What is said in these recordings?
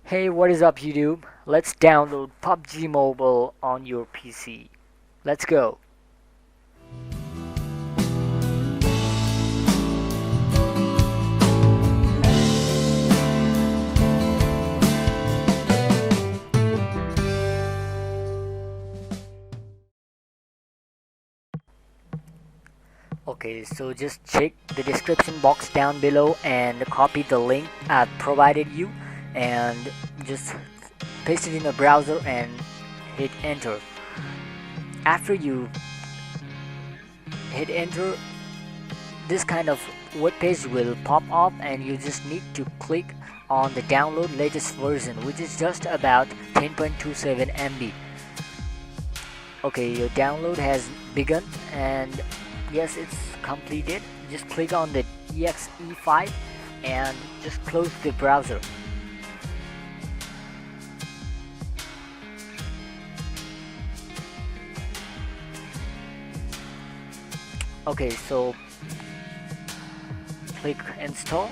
Hey, what is up YouTube? Let's download PUBG Mobile on your PC. Let's go. Okay, so just check the description box down below and copy the link I've provided you and just paste it in a browser and hit enter. After you hit enter, this kind of web page will pop up and you just need to click on the download latest version, which is just about 10.27 MB. Okay, your download has begun and yes, it's completed. Just click on the exe file and just close the browser. Okay, so click install.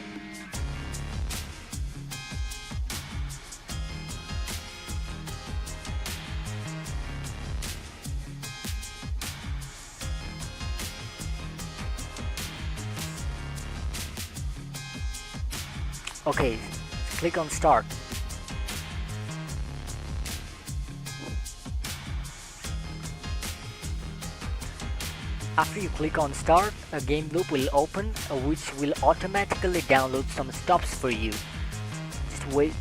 Okay, click on start. After you click on start, a game loop will open which will automatically download some stops for you. Just wait.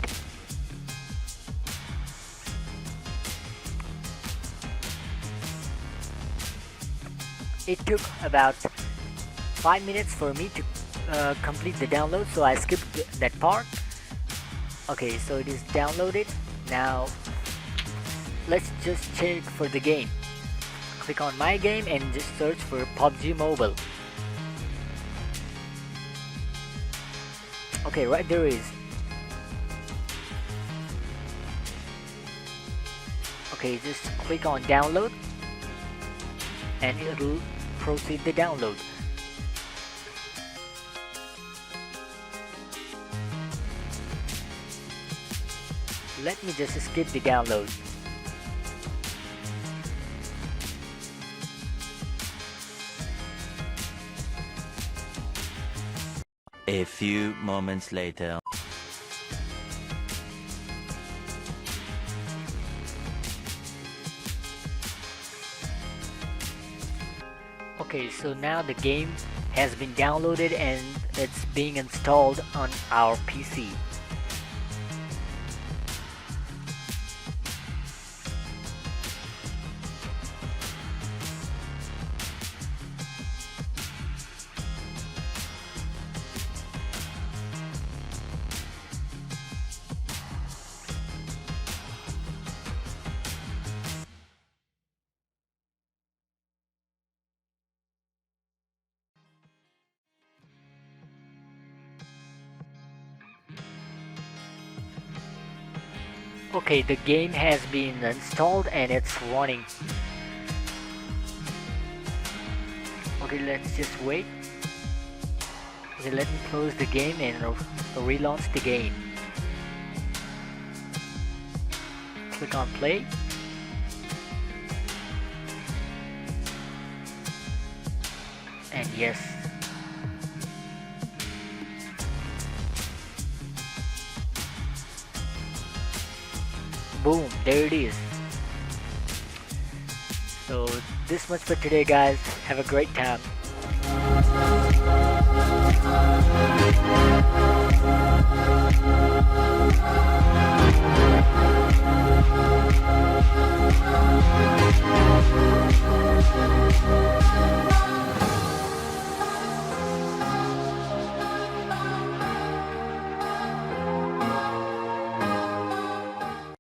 It took about 5 minutes for me to complete the download, so I skipped that part. Okay, so it is downloaded. Now let's just check for the game. Click on my game and just search for PUBG Mobile. Okay, right there is. Okay, just click on download and it'll proceed the download. Let me just skip the download. A few moments later. Okay, so now the game has been downloaded and it's being installed on our PC. Okay, the game has been installed and it's running. Okay, let's just wait. Okay, let me close the game and relaunch the game. Click on play. And yes. Boom, there it is. So this much for today, guys. Have a great time.